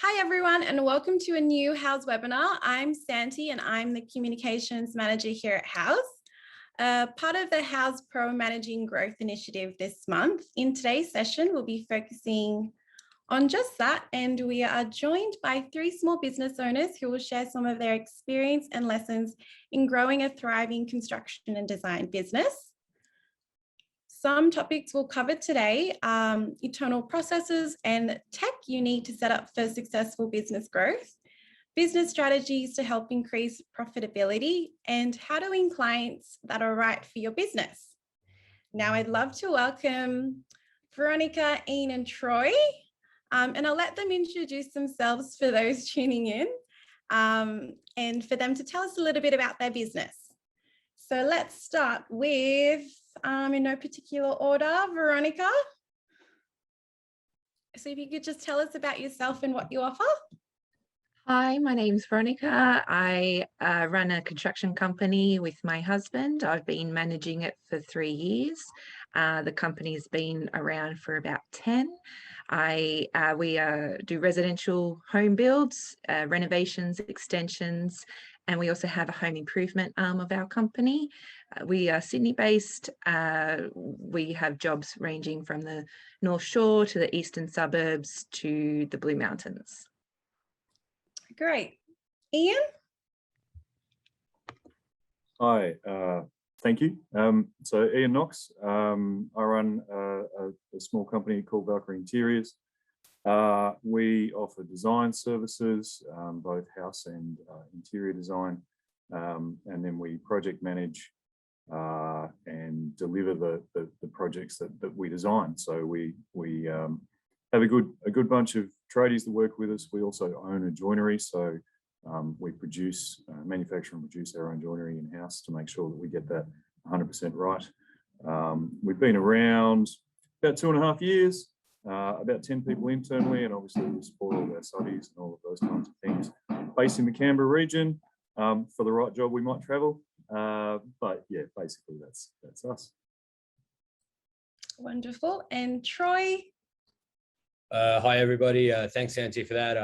Hi everyone, and welcome to a new House webinar. I'm Santi and I'm the Communications Manager here at House. Part of the House Pro Managing Growth Initiative this month. In today's session, we'll be focusing on just that, and we are joined by three small business owners who will share some of their experience and lessons in growing a thriving construction and design business. Some topics we'll cover today, internal processes and tech you need to set up for successful business growth, business strategies to help increase profitability, and how to win clients that are right for your business. Now, I'd love to welcome Veronica, Ian, and Troy, and I'll let them introduce themselves for those tuning in, and for them to tell us a little bit about their business. So let's start with, in no particular order, Veronica. So if you could just tell us about yourself and what you offer. Hi, my name's Veronica. I run a construction company with my husband. I've been managing it for 3 years. The company's been around for about 10. We do residential home builds, renovations, extensions, and we also have a home improvement arm of our company. We are Sydney-based. We have jobs ranging from the North Shore to the eastern suburbs to the Blue Mountains. Great. Ian? Hi, thank you. So Ian Knox, I run a small company called Valkyrie Interiors. We offer design services, both house and interior design, and then we project manage and deliver the projects that we design. So we have a good bunch of tradies that work with us. We also own a joinery, so we produce, manufacture and produce our own joinery in-house to make sure that we get that 100% right. We've been around about 2.5 years. About 10 people internally, and obviously we support all of our studies and all of those kinds of things. Based in the Canberra region, for the right job we might travel, but yeah, basically that's us. Wonderful. And Troy? Hi everybody, thanks Santi for that.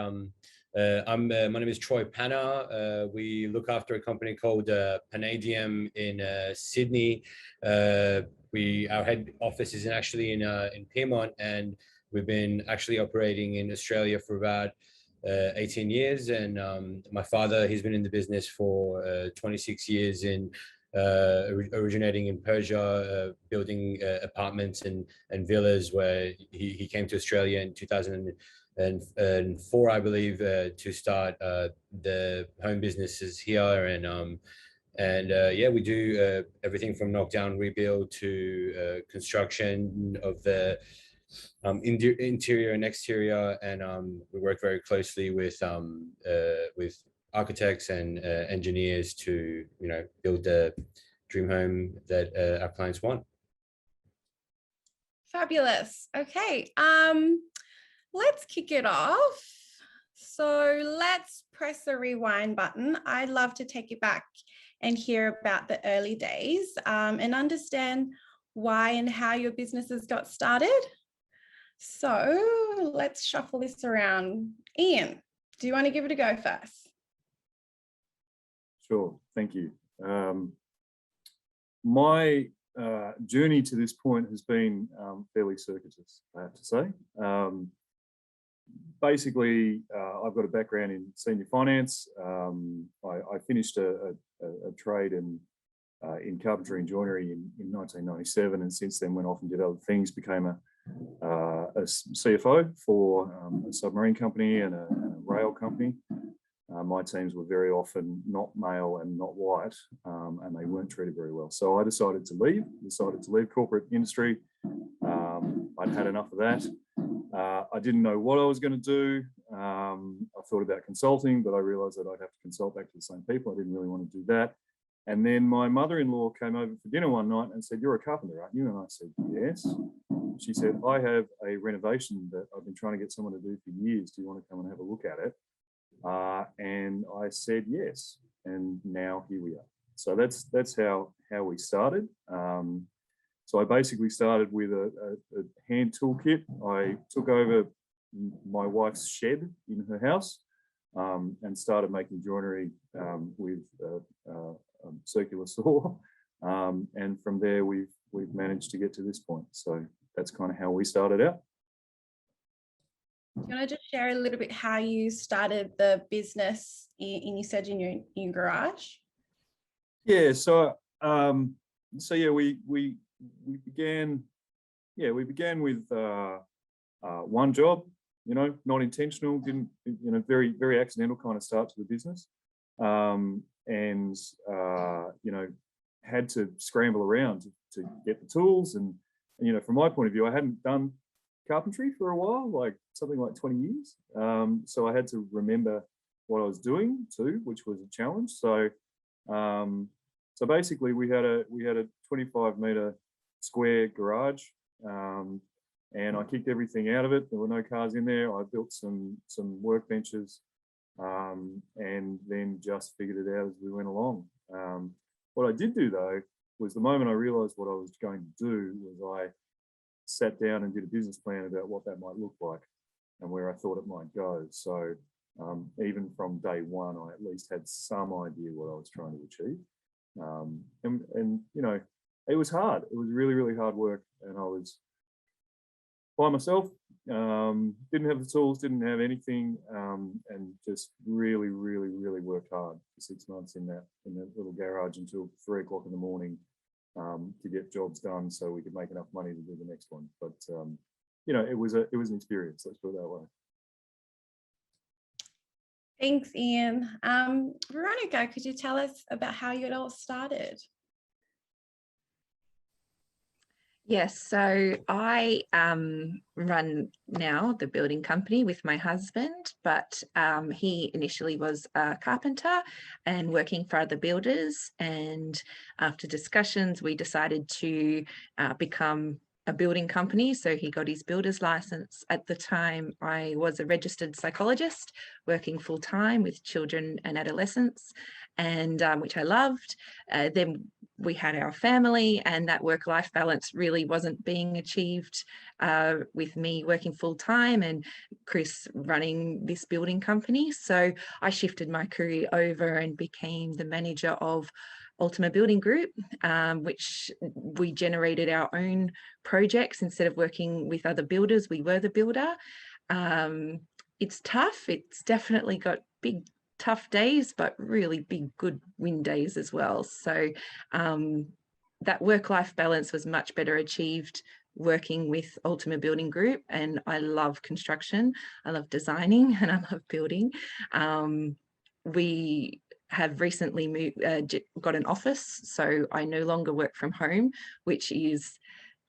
My name is Troy Panner. We look after a company called Palladium in Sydney. Our head office is actually in Piedmont, and we've been actually operating in Australia for about 18 years. And my father, he's been in the business for 26 years, originating in Persia, building apartments and villas, where he came to Australia in 2004, I believe, to start the home businesses here. Yeah, we do everything from knockdown rebuild to construction of the interior and exterior, and we work very closely with architects and engineers to build the dream home that our clients want. Fabulous. Okay, let's kick it off. So let's press the rewind button. I'd love to take you back and hear about the early days, and understand why and how your businesses got started. So let's shuffle this around. Ian, do you want to give it a go first? Sure, thank you. My journey to this point has been fairly circuitous, I have to say. Basically, I've got a background in senior finance. I finished a trade in carpentry and joinery in 1997, and since then went off and did other things, became a CFO for a submarine company and a rail company. My teams were very often not male and not white, and they weren't treated very well. So I decided to leave corporate industry. I'd had enough of that. I didn't know what I was going to do. I thought about consulting, but I realized that I'd have to consult back to the same people. I didn't really want to do that. And then my mother-in-law came over for dinner one night and said, "You're a carpenter, aren't you?" And I said, "Yes." She said, "I have a renovation that I've been trying to get someone to do for years. Do you want to come and have a look at it?" And I said yes, and now here we are. So that's how we started. So I basically started with a hand toolkit. I took over my wife's shed in her house and started making joinery with a circular saw. And from there, we've managed to get to this point. So that's kind of how we started out. Do you want to just share a little bit how you started the business you said in your garage? Yeah, so yeah, we began with one job, you know, not intentional, didn't, you know, very accidental kind of start to the business, and you know, had to scramble around to get the tools, and you know, from my point of view, I hadn't done carpentry for a while, like something like 20 years, so I had to remember what I was doing too, which was a challenge. So so basically we had a 25-meter square garage, and I kicked everything out of it. There were no cars in there. I built some workbenches, and then just figured it out as we went along. What I did do though was, the moment I realized what I was going to do, was I sat down and did a business plan about what that might look like and where I thought it might go. So even from day one, I at least had some idea what I was trying to achieve. And you know, it was hard. It was really hard work, and I was by myself, didn't have the tools, didn't have anything, and just really worked hard for 6 months in that little garage until 3 o'clock in the morning, to get jobs done so we could make enough money to do the next one. But you know, it was an experience, let's put it that way. Thanks, Ian. Veronica, could you tell us about how you all started? Yes, so I run now the building company with my husband, but he initially was a carpenter and working for other builders. And after discussions, we decided to become a building company. So he got his builder's license. At the time, I was a registered psychologist working full time with children and adolescents, and which I loved. Then we had our family, and that work-life balance really wasn't being achieved with me working full time and Chris running this building company. So I shifted my career over and became the manager of Ultima Building Group, which we generated our own projects instead of working with other builders. We were the builder. It's tough. It's definitely got big tough days, but really big good win days as well. So that work-life balance was much better achieved working with Ultima Building Group. And I love construction, I love designing, and I love building. We have recently got an office, so I no longer work from home, which is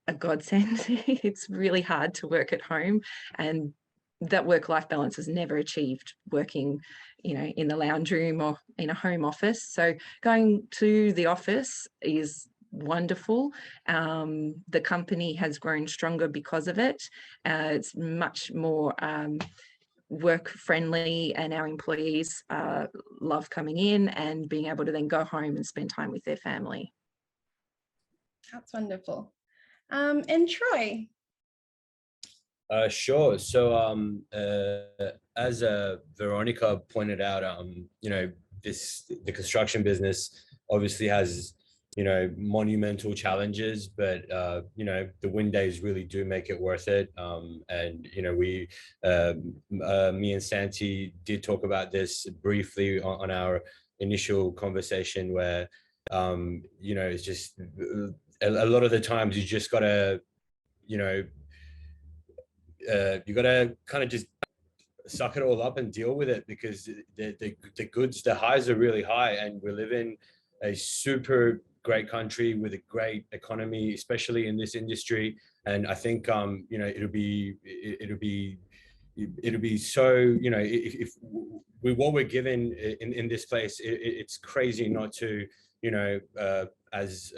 a godsend. It's really hard to work at home, and that work-life balance is never achieved working, you know, in the lounge room or in a home office. So going to the office is wonderful. The company has grown stronger because of it. It's much more work friendly, and our employees love coming in and being able to then go home and spend time with their family. That's wonderful. And Troy? Sure. So as Veronica pointed out, you know, the construction business obviously has, you know, monumental challenges, but you know, the win days really do make it worth it. And you know, we me and Santi did talk about this briefly on our initial conversation, where you know, it's just a lot of the times you just gotta, you know, you gotta kind of just suck it all up and deal with it, because the highs are really high, and we live in a super great country with a great economy, especially in this industry. And I think you know, it'll be so, you know, if with what we're given in this place, it's crazy not to, you know, as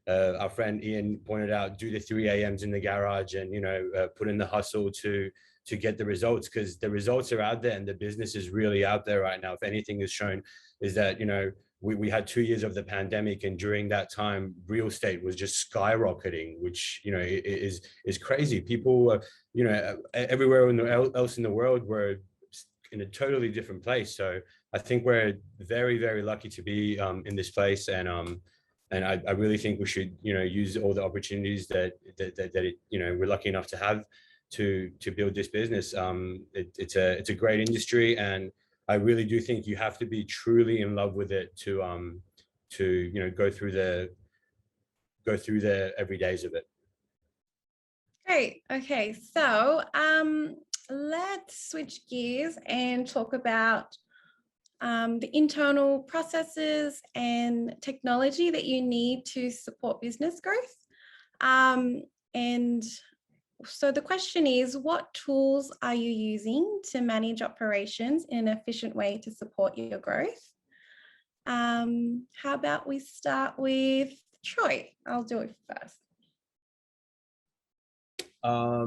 our friend Ian pointed out, do the 3 a.m.s in the garage, and you know, put in the hustle to get the results, because the results are out there and the business is really out there right now. If anything is shown, is that, you know, we had 2 years of the pandemic, and during that time, real estate was just skyrocketing, which, you know, is crazy. People, everywhere else in the world were in a totally different place. So I think we're very, very lucky to be in this place, and I really think we should, you know, use all the opportunities that we're lucky enough to have to build this business. It's a great industry, and I really do think you have to be truly in love with it to go through the every days of it. Great. Okay, so let's switch gears and talk about the internal processes and technology that you need to support business growth. And so the question is, what tools are you using to manage operations in an efficient way to support your growth? How about we start with Troy? I'll do it first. I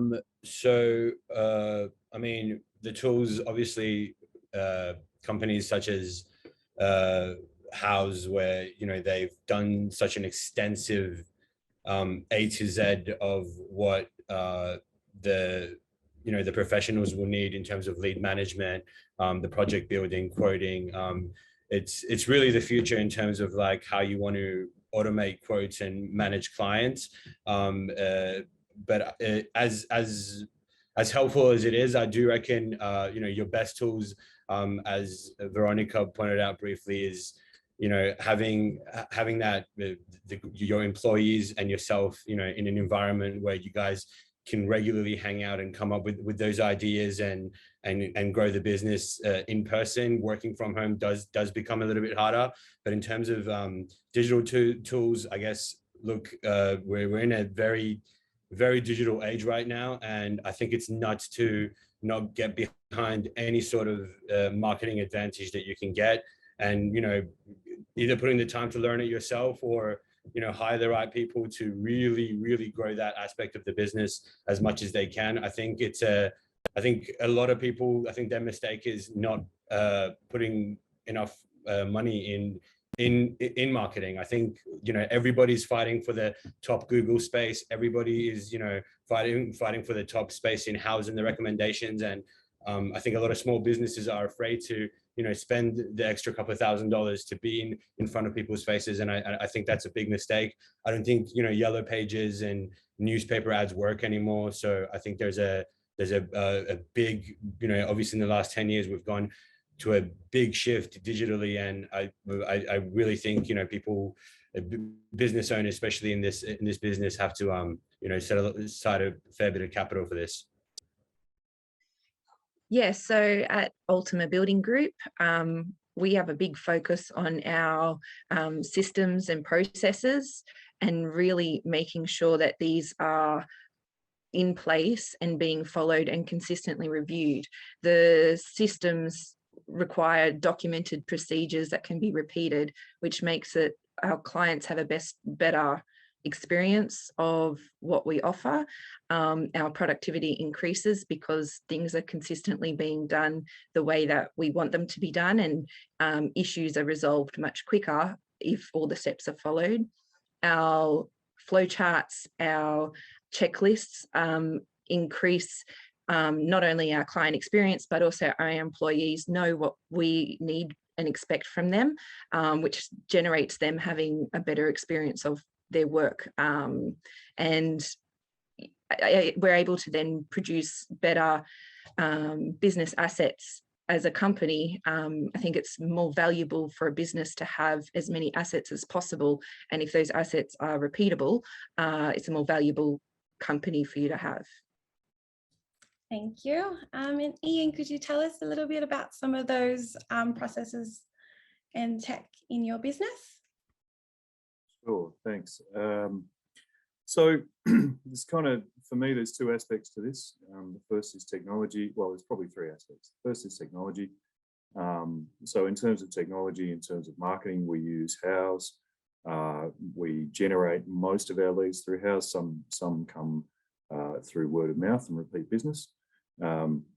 mean, the tools, obviously, companies such as House, where, you know, they've done such an extensive A to Z of what the professionals will need in terms of lead management, the project building, quoting. It's really the future in terms of like how you want to automate quotes and manage clients. But as helpful as it is, I do reckon your best tools, as Veronica pointed out briefly, is, you know, having that your employees and yourself, you know, in an environment where you guys can regularly hang out and come up with those ideas and grow the business in person. Working from home does become a little bit harder, but in terms of digital tools, I guess, look, we're in a very, very digital age right now, and I think it's nuts to not get behind any sort of marketing advantage that you can get, and, you know, either putting the time to learn it yourself, or, you know, hire the right people to really, really grow that aspect of the business as much as they can. I think I think a lot of people, I think their mistake is not putting enough money in marketing. I think, you know, everybody's fighting for the top Google space. Everybody is, you know, fighting for the top space in House and the recommendations. And I think a lot of small businesses are afraid to, you know, spend the extra couple of $1,000s to be in front of people's faces. And I think that's a big mistake. I don't think, you know, yellow pages and newspaper ads work anymore. So I think there's a big, you know, obviously in the last 10 years, we've gone to a big shift digitally. And I really think, you know, people, business owners, especially in this business, have to, you know, set aside a fair bit of capital for this. Yes, so at Ultima Building Group, we have a big focus on our systems and processes, and really making sure that these are in place and being followed and consistently reviewed. The systems require documented procedures that can be repeated, which makes it our clients have a better experience of what we offer. Our productivity increases because things are consistently being done the way that we want them to be done, and issues are resolved much quicker if all the steps are followed. Our flowcharts, our checklists increase not only our client experience, but also our employees know what we need and expect from them, which generates them having a better experience of their work, and we're able to then produce better business assets as a company. I think it's more valuable for a business to have as many assets as possible, and if those assets are repeatable, it's a more valuable company for you to have. Thank you. And Ian, could you tell us a little bit about some of those processes and tech in your business? Sure, thanks. So there's kind of, for me, there's two aspects to this. The first is technology. Well, there's probably three aspects. The first is technology. So in terms of technology, in terms of marketing, we use House. We generate most of our leads through House. Some come through word of mouth and repeat business.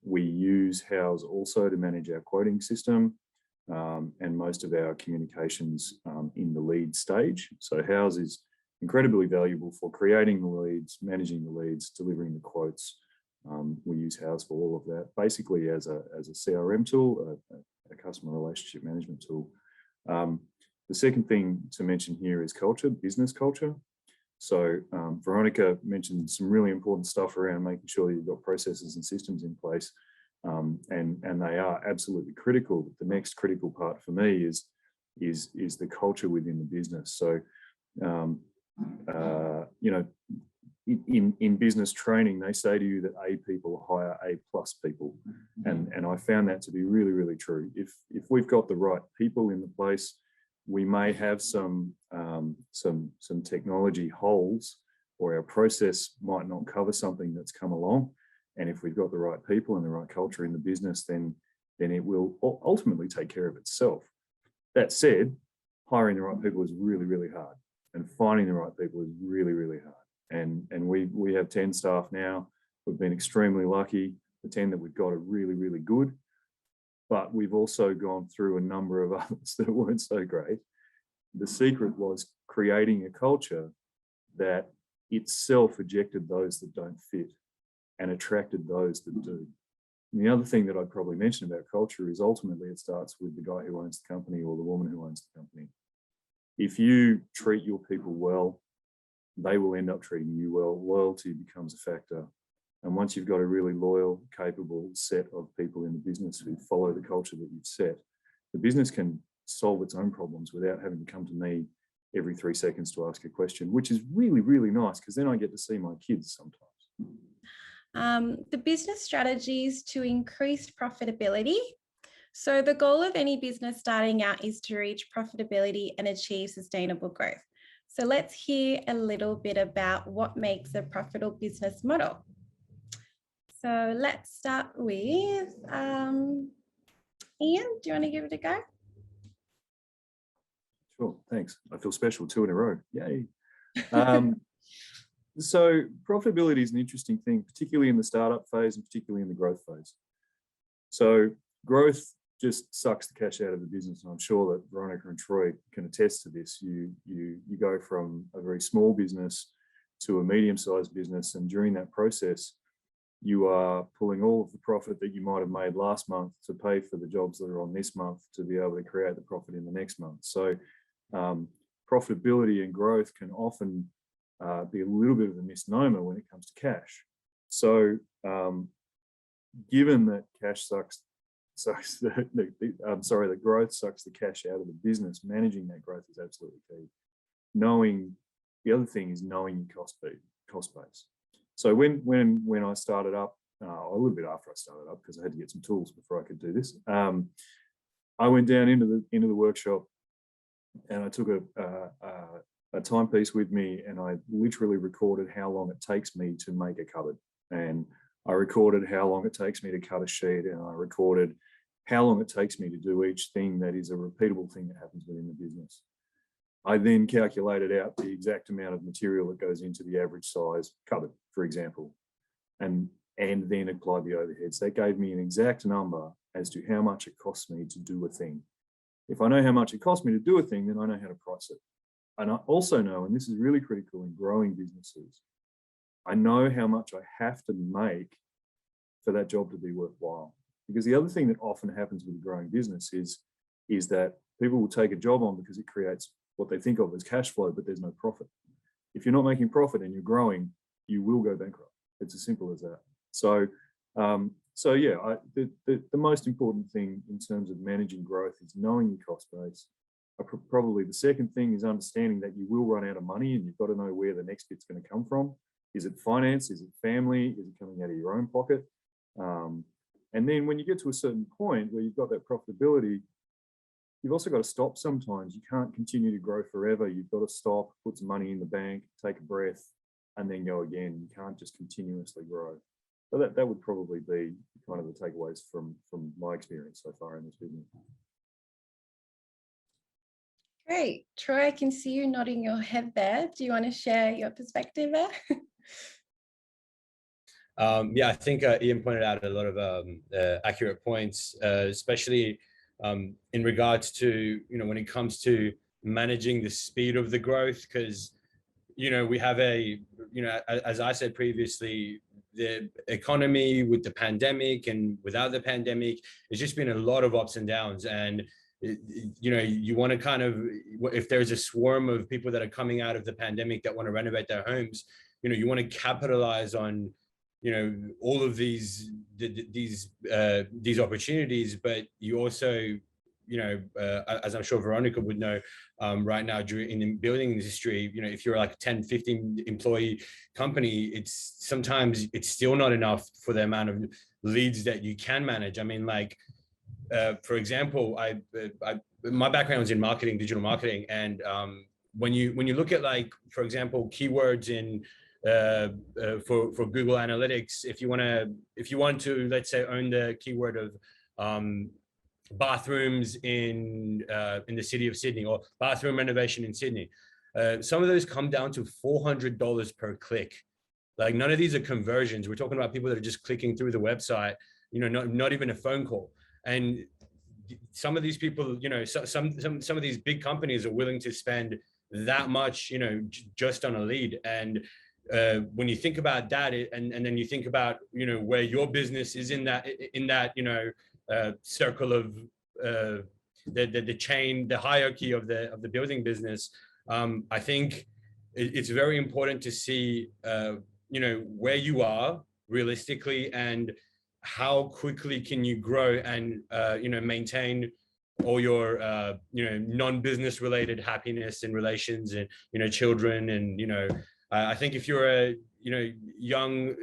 We use House also to manage our quoting system. and most of our communications in the lead stage. So House is incredibly valuable for creating the leads, managing the leads, delivering the quotes. We use House for all of that, basically as a CRM tool, a customer relationship management tool. The second thing to mention here is culture, business culture. So Veronica mentioned some really important stuff around making sure you've got processes and systems in place, and they are absolutely critical. The next critical part for me is the culture within the business. So you know, in business training, they say to you that A people hire A+ people, and I found that to be really, really true. If we've got the right people in the place, we may have some technology holes, or our process might not cover something that's come along. And if we've got the right people and the right culture in the business, then it will ultimately take care of itself. That said, hiring the right people is really, really hard, and finding the right people is really, really hard. And we have 10 staff now. We've been extremely lucky. The 10 that we've got are really, really good. But we've also gone through a number of others that weren't so great. The secret was creating a culture that itself ejected those that don't fit and attracted those that do. And the other thing that I'd probably mention about culture is ultimately it starts with the guy who owns the company or the woman who owns the company. If you treat your people well, they will end up treating you well. Loyalty becomes a factor. And once you've got a really loyal, capable set of people in the business who follow the culture that you've set, the business can solve its own problems without having to come to me every 3 seconds to ask a question, which is really, really nice, because then I get to see my kids sometimes. The business strategies to increase profitability. So the goal of any business starting out is to reach profitability and achieve sustainable growth. So let's hear a little bit about what makes a profitable business model. So let's start with Ian. Do you want to give it a go? Sure, thanks. I feel special, 2 in a row. Yay. So profitability is an interesting thing, particularly in the startup phase and particularly in the growth phase. So growth just sucks the cash out of the business. And I'm sure that Veronica and Troy can attest to this. You go from a very small business to a medium-sized business, and during that process, you are pulling all of the profit that you might have made last month to pay for the jobs that are on this month to be able to create the profit in the next month. So profitability and growth can often be a little bit of a misnomer when it comes to cash. So given that cash the growth sucks the cash out of the business, managing that growth is absolutely key. The other thing is knowing your cost base. So when I started up, a little bit after I started up, because I had to get some tools before I could do this, I went down into the workshop, and I took a timepiece with me, and I literally recorded how long it takes me to make a cupboard, and I recorded how long it takes me to cut a sheet, and I recorded how long it takes me to do each thing that is a repeatable thing that happens within the business. I then calculated out the exact amount of material that goes into the average size cupboard, for example, and then applied the overheads. That gave me an exact number as to how much it costs me to do a thing. If I know how much it costs me to do a thing, then I know how to price it. And I also know, and this is really critical in growing businesses, I know how much I have to make for that job to be worthwhile. Because the other thing that often happens with a growing business is that people will take a job on because it creates what they think of as cash flow, but there's no profit. If you're not making profit and you're growing, you will go bankrupt. It's as simple as that. So yeah, the most important thing in terms of managing growth is knowing your cost base. Probably the second thing is understanding that you will run out of money, and you've got to know where the next bit's going to come from. Is it finance? Is it family? Is it coming out of your own pocket? And then when you get to a certain point where you've got that profitability, you've also got to stop sometimes. You can't continue to grow forever. You've got to stop, put some money in the bank, take a breath, and then go again. You can't just continuously grow. So that would probably be kind of the takeaways from my experience so far in this business. Great. Troy, I can see you nodding your head there. Do you want to share your perspective there? Yeah, I think Ian pointed out a lot of accurate points, especially in regards to, when it comes to managing the speed of the growth, because, we have as I said previously, the economy with the pandemic and without the pandemic, it's just been a lot of ups and downs. And, you want to kind of, if there's a swarm of people that are coming out of the pandemic that want to renovate their homes, you want to capitalize on, all of these opportunities, but you also, as I'm sure Veronica would know, right now in the building industry, if you're like a 10, 15 employee company, it's sometimes still not enough for the amount of leads that you can manage. I mean, like, for example, my background is in marketing, digital marketing, and when you look at, like, for example, keywords in for Google Analytics, if you want to, let's say, own the keyword of bathrooms in the city of Sydney, or bathroom renovation in Sydney, some of those come down to $400 per click. Like, none of these are conversions. We're talking about people that are just clicking through the website, not even a phone call. And some of these people, some of these big companies are willing to spend that much, just on a lead. And when you think about that, and then you think about, where your business is in that circle of the chain, the hierarchy of the building business, I think it's very important to see, where you are realistically, and how quickly can you grow and maintain all your non-business related happiness and relations and children. And I think if you're a young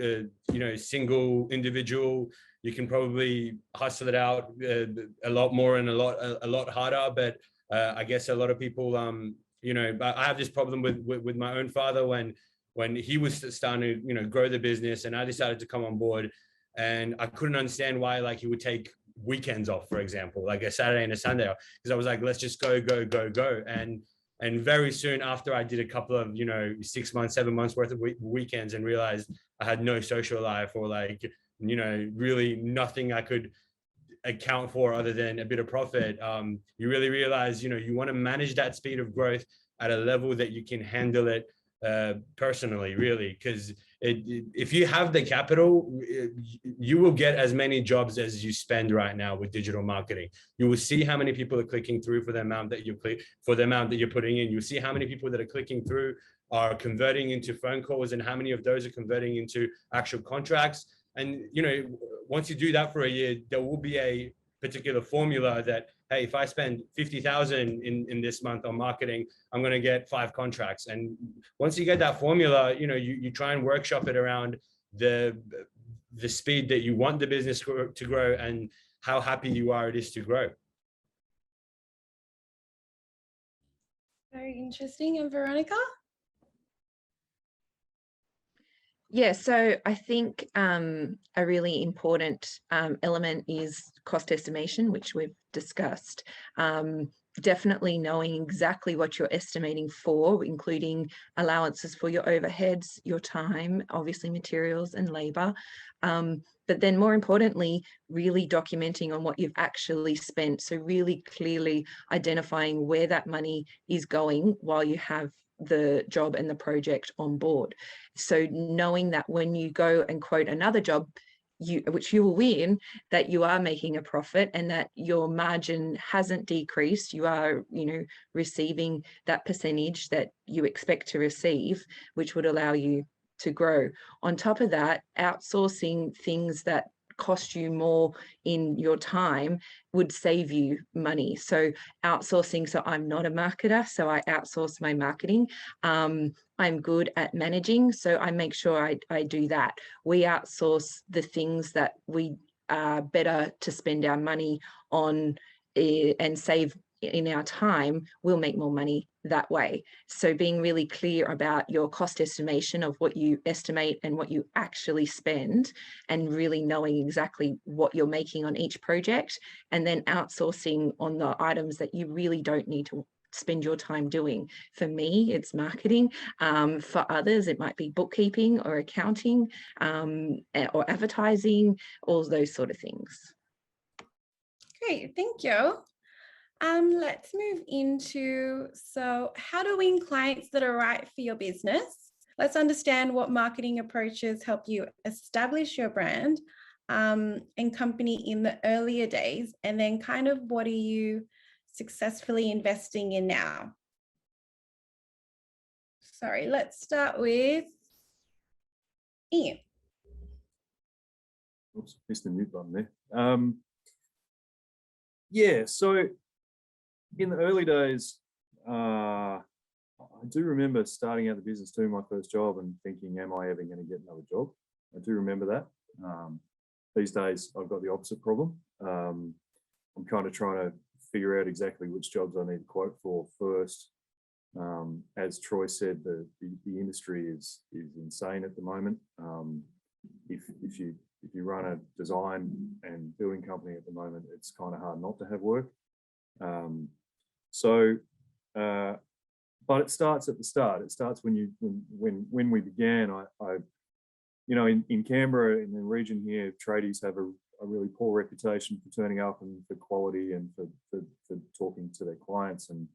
single individual, you can probably hustle it out a lot more and a lot harder. But I guess a lot of people, I have this problem with my own father when he was starting to grow the business, and I decided to come on board. And I couldn't understand why, like, he would take weekends off, for example, like a Saturday and a Sunday off, because I was like, let's just go. And very soon after, I did a couple of 6 months, 7 months worth of weekends, and realized I had no social life, or like really nothing I could account for other than a bit of profit. You really realize you want to manage that speed of growth at a level that you can handle it personally, really, because if you have the capital, you will get as many jobs as you spend right now with digital marketing. You will see how many people are clicking through for the amount that you're putting in. You'll see how many people that are clicking through are converting into phone calls, and how many of those are converting into actual contracts. And once you do that for a year, there will be a particular formula that, hey, if I spend 50,000 in this month on marketing, I'm going to get 5 contracts. And once you get that formula, you try and workshop it around the speed that you want the business to grow, and how happy you are it is to grow. Very interesting. And Veronica? Yeah, so I think a really important element is cost estimation, which we've discussed. Definitely knowing exactly what you're estimating for, including allowances for your overheads, your time, obviously materials and labor. But then more importantly, really documenting on what you've actually spent. So really clearly identifying where that money is going while you have the job and the project on board. So knowing that when you go and quote another job, which you will win, that you are making a profit, and that your margin hasn't decreased. You are, receiving that percentage that you expect to receive, which would allow you to grow. On top of that, outsourcing things that cost you more in your time would save you money. So outsourcing, so I'm not a marketer, so I outsource my marketing. I'm good at managing, so I make sure I do that. We outsource the things that we are better to spend our money on and save in our time. We'll make more money that way. So being really clear about your cost estimation of what you estimate and what you actually spend, and really knowing exactly what you're making on each project, and then outsourcing on the items that you really don't need to spend your time doing. For me, it's marketing. For others, it might be bookkeeping or accounting or advertising, all those sort of things. Great, thank you. Let's move into, so how to win clients that are right for your business. Let's understand what marketing approaches help you establish your brand and company in the earlier days, and then kind of what are you successfully investing in now? Sorry, let's start with Ian. Oops, missed the mute button there. Yeah, so in the early days, I do remember starting out the business, doing my first job and thinking, am I ever going to get another job? I do remember that. These days, I've got the opposite problem. I'm kind of trying to figure out exactly which jobs I need to quote for first. As Troy said, the industry is insane at the moment. If you run a design and building company at the moment, it's kind of hard not to have work. But it starts at the start. It starts when we began. I in Canberra, in the region here, tradies have a really poor reputation for turning up and for quality and for talking to their clients. And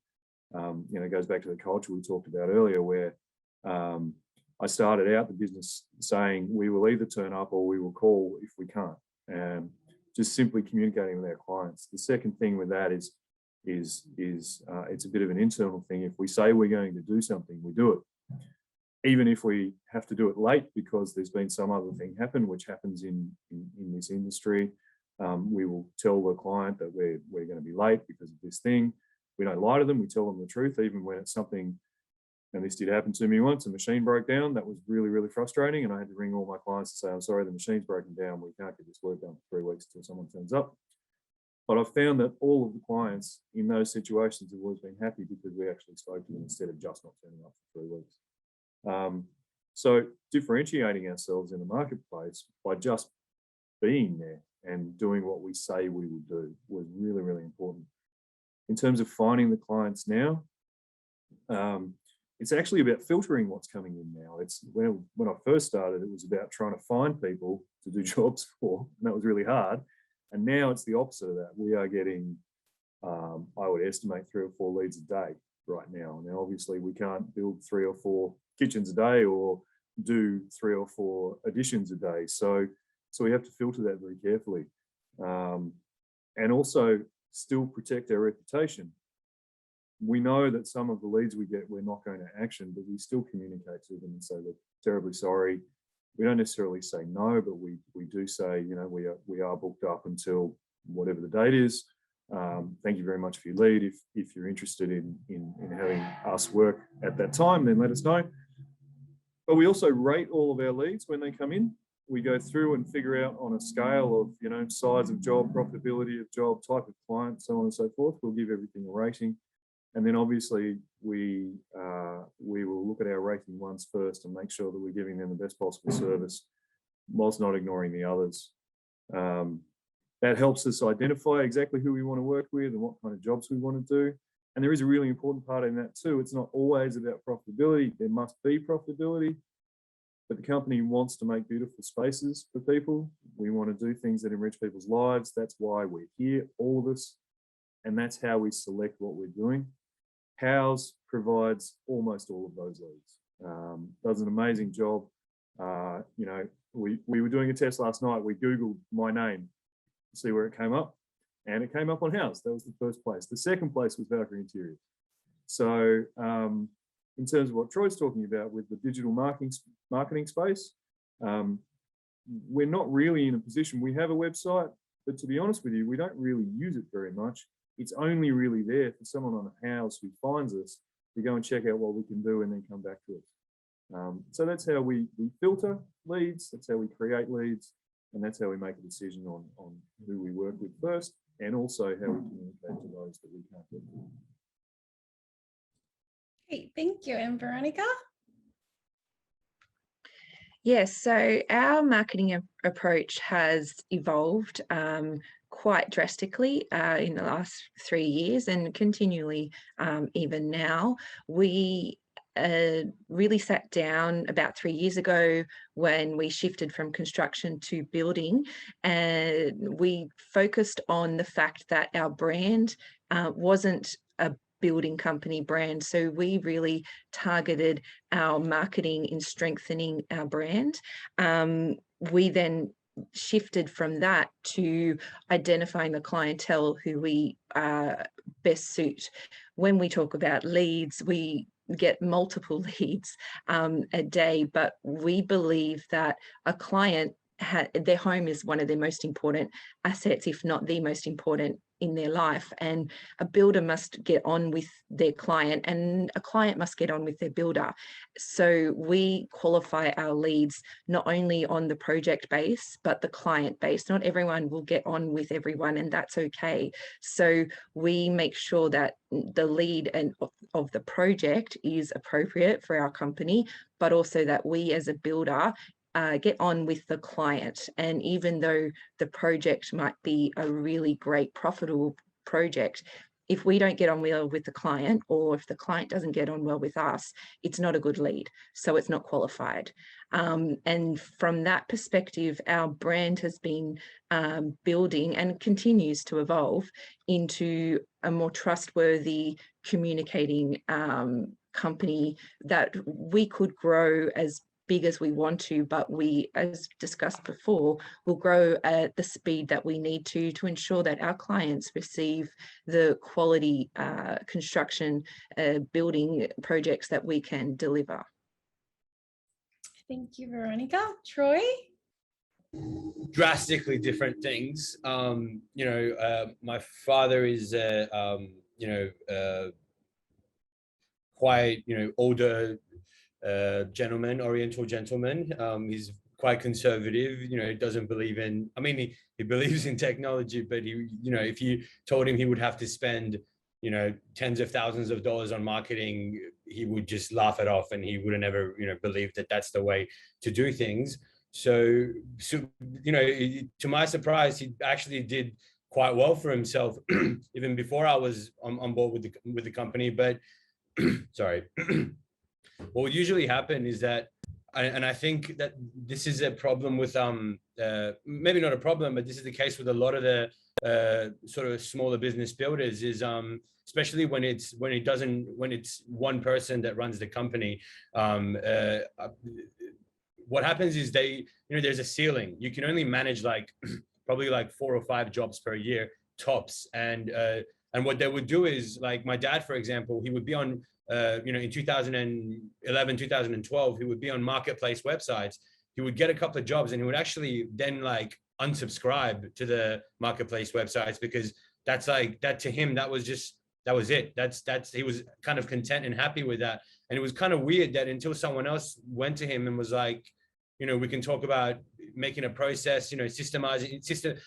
it goes back to the culture we talked about earlier, where I started out the business saying we will either turn up or we will call if we can't, and just simply communicating with our clients. The second thing with that is it's a bit of an internal thing. If we say we're going to do something, we do it, even if we have to do it late because there's been some other thing happen, which happens in this industry. We will tell the client that we're going to be late because of this thing. We don't lie to them. We tell them the truth, even when it's something. And this did happen to me once. A machine broke down. That was really, really frustrating. And I had to ring all my clients and say, I'm sorry, the machine's broken down. We can't get this work done for 3 weeks until someone turns up. But I've found that all of the clients in those situations have always been happy because we actually spoke to them instead of just not turning up for 3 weeks. So differentiating ourselves in the marketplace by just being there and doing what we say we will do was really, really important. In terms of finding the clients now, it's actually about filtering what's coming in now. It's when I first started, it was about trying to find people to do jobs for, and that was really hard. And now it's the opposite of that. We are getting, I would estimate 3 or 4 leads a day right now. Now, obviously, we can't build 3 or 4 kitchens a day or do 3 or 4 additions a day. So we have to filter that very carefully, and also still protect our reputation. We know that some of the leads we get, we're not going to action, but we still communicate to them and say, look, terribly sorry. We don't necessarily say no, but we do say, we are booked up until whatever the date is. Thank you very much for your lead. If you're interested in having us work at that time, then let us know. But we also rate all of our leads when they come in. We go through and figure out on a scale of, size of job, profitability of job, type of client, so on and so forth. We'll give everything a rating. And then obviously we will look at our rating ones first and make sure that we're giving them the best possible service whilst not ignoring the others. That helps us identify exactly who we want to work with and what kind of jobs we want to do. And there is a really important part in that too. It's not always about profitability. There must be profitability, but the company wants to make beautiful spaces for people. We want to do things that enrich people's lives. That's why we're here, all of us. And that's how we select what we're doing. House provides almost all of those leads. Does an amazing job. We were doing a test last night. We Googled my name to see where it came up, and it came up on House. That was the first place. The second place was Valkyrie Interiors. So in terms of what Troy's talking about with the digital marketing space, we're not really in a position. We have a website, but to be honest with you, we don't really use it very much. It's only really there for someone on a house who finds us to go and check out what we can do and then come back to us. So that's how we filter leads, that's how we create leads, and that's how we make a decision on who we work with first, and also how we communicate to those that we can't get to. Great, thank you. And Veronica? Yes, so our marketing approach has evolved quite drastically in the last 3 years, and continually even now. We really sat down about 3 years ago when we shifted from construction to building, and we focused on the fact that our brand wasn't a building company brand. So we really targeted our marketing in strengthening our brand. We then shifted from that to identifying the clientele who we best suit. When we talk about leads, we get multiple leads a day, but we believe that a client, their home is one of their most important assets, if not the most important in their life. And a builder must get on with their client, and a client must get on with their builder. So we qualify our leads not only on the project base, but the client base. Not everyone will get on with everyone, and that's okay. So we make sure that the lead and of the project is appropriate for our company, but also that we as a builder get on with the client. And even though the project might be a really great, profitable project, if we don't get on well with the client, or if the client doesn't get on well with us, it's not a good lead. So it's not qualified. And from that perspective, our brand has been building and continues to evolve into a more trustworthy, communicating company that we could grow as big as we want to, but we, as discussed before, will grow at the speed that we need to ensure that our clients receive the quality construction building projects that we can deliver. Thank you, Veronica. Troy? Drastically different things. My father is quite older gentleman, Oriental gentleman. He's quite conservative, doesn't believe in, he believes in technology, but if you told him he would have to spend, tens of thousands of dollars on marketing, he would just laugh it off, and he would have never, believed that that's the way to do things. So, to my surprise, he actually did quite well for himself, even before I was on board with the company. But sorry. What would usually happen is that, and I think that this is a problem with maybe not a problem, but this is the case with a lot of the sort of smaller business builders, is especially when it's one person that runs the company. What happens is there's a ceiling. You can only manage probably 4 or 5 jobs per year tops, and what they would do is, like my dad, for example, he would be on in 2011, 2012, he would be on marketplace websites. He would get a couple of jobs, and he would actually then unsubscribe to the marketplace websites, because that's that to him, that was it. That's he was kind of content and happy with that. And it was kind of weird that until someone else went to him and was like, we can talk about making a process, systemizing,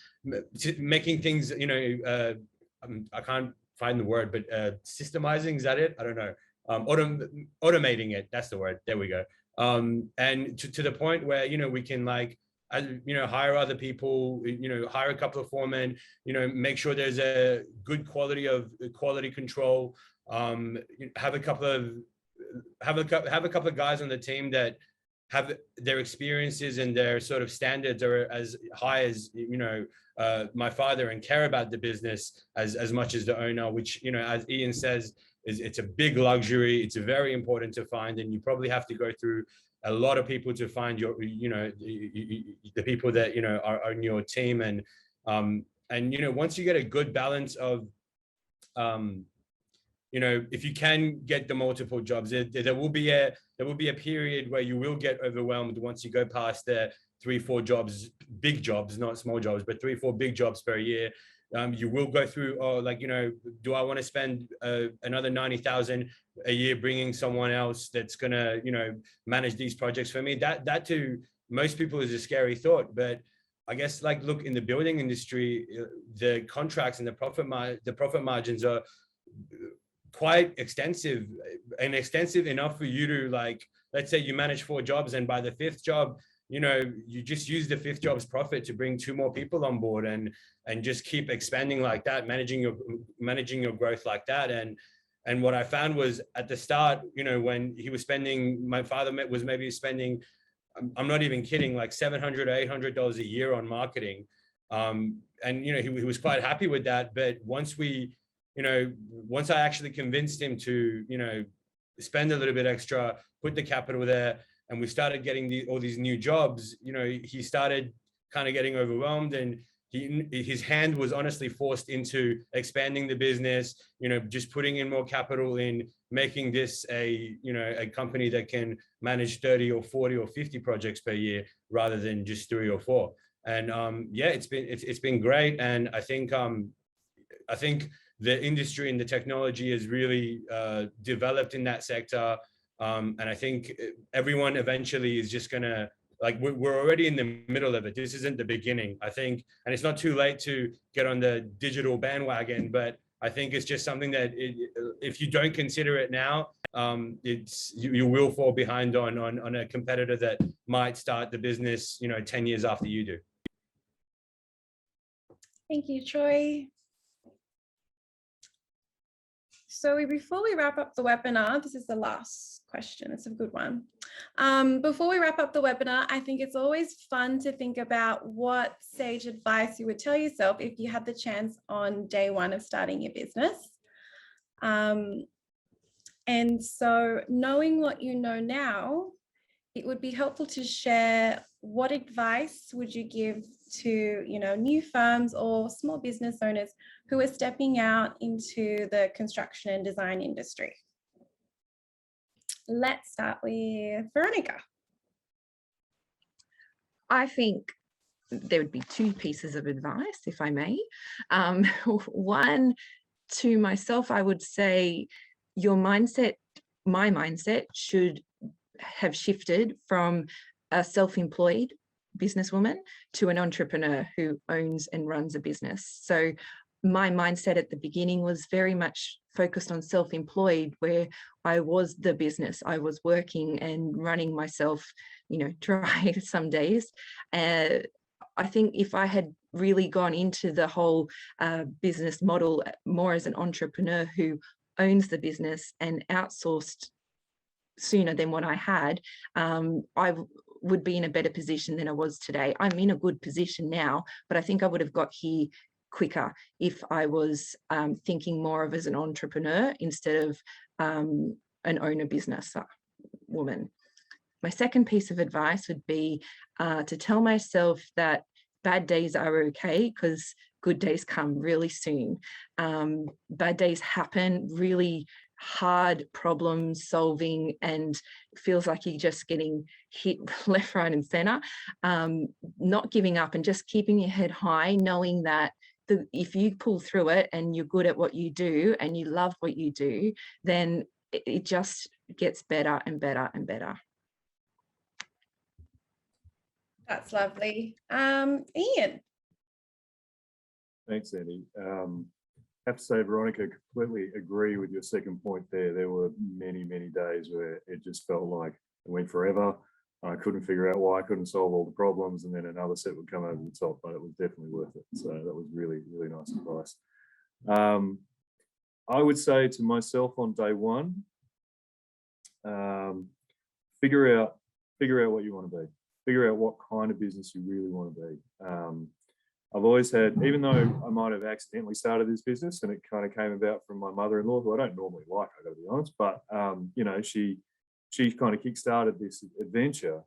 making things, I can't find the word, but systemizing, is that it? I don't know. Automating it, that's the word. There we go. And to the point where we can hire other people, hire a couple of foremen, make sure there's a good quality control, have a couple of guys on the team that have their experiences and their sort of standards are as high as my father, and care about the business as much as the owner, which as Ian says, it's a big luxury. It's very important to find, and you probably have to go through a lot of people to find the people that are on your team. And once you get a good balance of if you can get the multiple jobs, there will be a period where you will get overwhelmed once you go past the 3-4 jobs, big jobs, not small jobs, but 3-4 big jobs per year. You will go through, do I want to spend another 90,000 a year bringing someone else that's gonna, manage these projects for me? That to most people is a scary thought. But I guess, look, in the building industry, the contracts and the profit margins are quite extensive, and extensive enough for you to, let's say you manage 4 jobs, and by the 5th job, you just use the 5th job's profit to bring 2 more people on board, and just keep expanding like that, managing your growth like that. And And what I found was at the start, you know, when he was spending, my father was maybe spending, I'm not even kidding, like $700 or $800 a year on marketing. And, you know, he was quite happy with that. But once once I actually convinced him to, you know, spend a little bit extra, put the capital there, and we started getting all these new jobs, you know, he started kind of getting overwhelmed, and his hand was honestly forced into expanding the business, you know, just putting in more capital in making this a company that can manage 30 or 40 or 50 projects per year rather than just 3 or 4. And yeah, it's been great. And I think the industry and the technology has really developed in that sector. And I think everyone eventually is just gonna, like, we're already in the middle of it. This isn't the beginning, I think. And it's not too late to get on the digital bandwagon, but I think it's just something that if you don't consider it now, you will fall behind on a competitor that might start the business, you know, 10 years after you do. Thank you, Troy. So before we wrap up the webinar, this is the last question. It's a good one. Before we wrap up the webinar, I think it's always fun to think about what sage advice you would tell yourself if you had the chance on day one of starting your business. And so knowing what you know now, it would be helpful to share what advice would you give to, you know, new firms or small business owners who are stepping out into the construction and design industry. Let's start with Veronica. I think there would be 2 pieces of advice, if I may. One, to myself, I would say my mindset should have shifted from a self-employed businesswoman to an entrepreneur who owns and runs a business. So my mindset at the beginning was very much focused on self-employed, where I was the business. I was working and running myself, you know, dry some days. I think if I had really gone into the whole business model more as an entrepreneur who owns the business and outsourced sooner than what I had, I would be in a better position than I was today. I'm in a good position now, but I think I would have got here quicker if I was thinking more of as an entrepreneur instead of an owner business woman. My second piece of advice would be to tell myself that bad days are okay, because good days come really soon. Bad days happen, really hard problem solving, and it feels like you're just getting hit left, right, and center. Not giving up and just keeping your head high, knowing that if you pull through it and you're good at what you do and you love what you do, then it just gets better and better and better. That's lovely. Ian. Thanks, Andy. I have to say, Veronica, completely agree with your second point there. There were many, many days where it just felt like it went forever. I couldn't figure out why I couldn't solve all the problems, and then another set would come over the top, but it was definitely worth it. So that was really, really nice advice. I would say to myself on day one, figure out what you want to be. Figure out what kind of business you really want to be. I've always had, even though I might have accidentally started this business and it kind of came about from my mother-in-law, who I don't normally like, I gotta be honest, but you know, she kind of kick-started this adventure.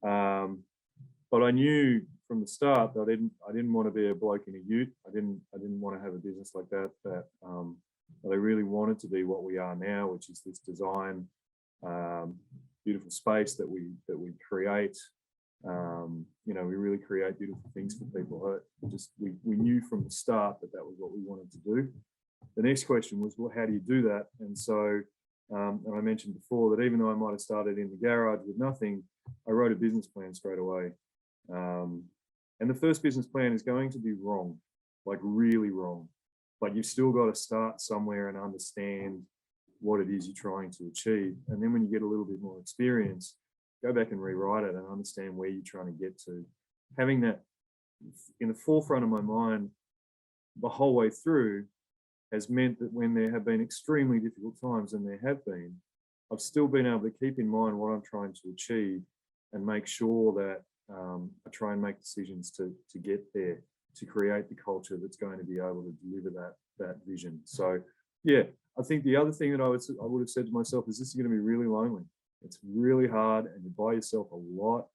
But I knew from the start that I didn't want to be a bloke in a ute. I didn't want to have a business like that. That I really wanted to be what we are now, which is this design, beautiful space that we create. You know, we really create beautiful things for people. We knew from the start that was what we wanted to do. The next question was, well, how do you do that? And so, and I mentioned before that even though I might have started in the garage with nothing, I wrote a business plan straight away. And the first business plan is going to be wrong, like really wrong. But you've still got to start somewhere and understand what it is you're trying to achieve. And then when you get a little bit more experience, go back and rewrite it and understand where you're trying to get to. Having that in the forefront of my mind the whole way through has meant that when there have been extremely difficult times, and there have been, I've still been able to keep in mind what I'm trying to achieve and make sure that I try and make decisions to get there, to create the culture that's going to be able to deliver that vision. So yeah, I think the other thing that I would have said to myself is, this is going to be really lonely. It's really hard, and you're by yourself a lot,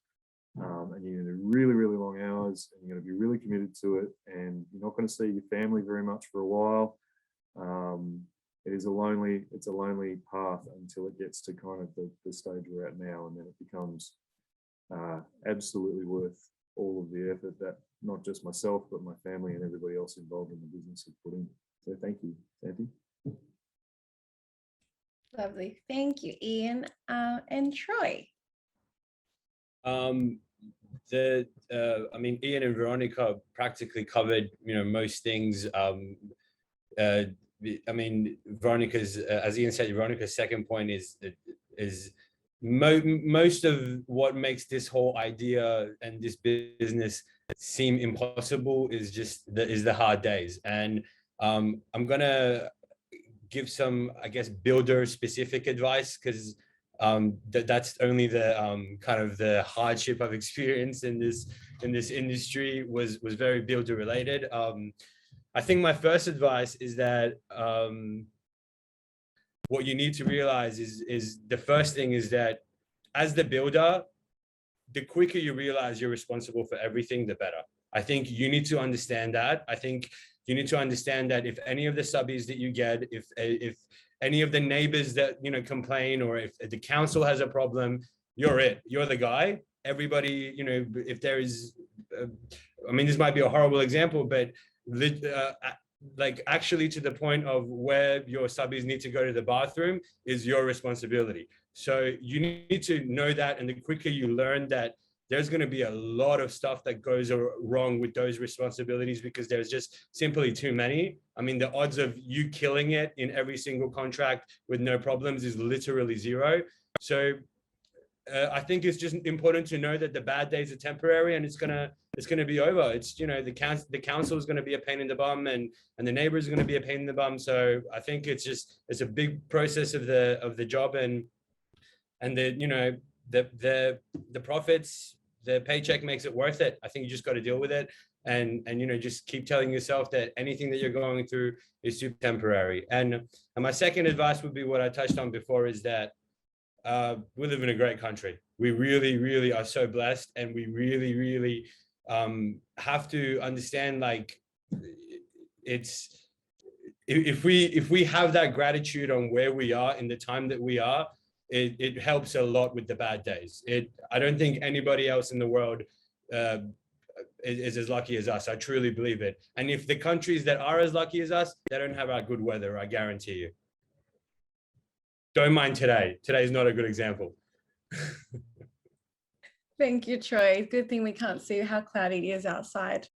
and you're going to do really, really long hours, and you're going to be really committed to it, and you're not going to see your family very much for a while. It's a lonely path until it gets to kind of the stage we're at now, and then it becomes absolutely worth all of the effort that not just myself, but my family and everybody else involved in the business have put in. So thank you, Santi. Lovely. Thank you, Ian. And Troy. I mean, Ian and Veronica practically covered, most things. I mean, Veronica's, as Ian said, Veronica's second point is most of what makes this whole idea and this business seem impossible is just the hard days. And I'm gonna give some, I guess, builder specific advice, because that's only the kind of the hardship I've experienced in this industry was very builder related. I think my first advice is that what you need to realize is the first thing is that as the builder, the quicker you realize you're responsible for everything, the better. I think you need to understand that. I think you need to understand that if any of the subbies that you get, if any of the neighbors that complain, or if the council has a problem, you're the guy. Everybody, if there is, I mean, this might be a horrible example, but like actually to the point of where your subbies need to go to the bathroom is your responsibility. So you need to know that, and the quicker you learn that there's going to be a lot of stuff that goes wrong with those responsibilities because there's just simply too many. I mean, the odds of you killing it in every single contract with no problems is literally zero. So I think it's just important to know that the bad days are temporary, and it's gonna be over. It's the council is gonna be a pain in the bum, and the neighbors are gonna be a pain in the bum. So I think it's a big process of the job, and the profits, the paycheck makes it worth it. I think you just got to deal with it, and just keep telling yourself that anything that you're going through is super temporary. And my second advice would be what I touched on before, is that we live in a great country. We really, really are so blessed, and we really, really have to understand, like, it's if we have that gratitude on where we are in the time that we are, it helps a lot with the bad days. I don't think anybody else in the world is as lucky as us. I truly believe it. And if the countries that are as lucky as us, they don't have our good weather, I guarantee you. Don't mind today. Today's not a good example. Thank you, Troy. Good thing we can't see how cloudy it is outside.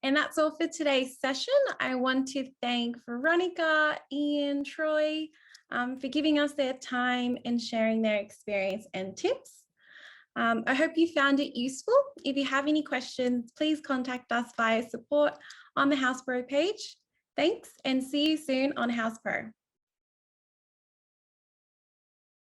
And that's all for today's session. I want to thank Veronica, Ian, Troy for giving us their time and sharing their experience and tips. I hope you found it useful. If you have any questions, please contact us via support on the House Pro page. Thanks, and see you soon on House Pro.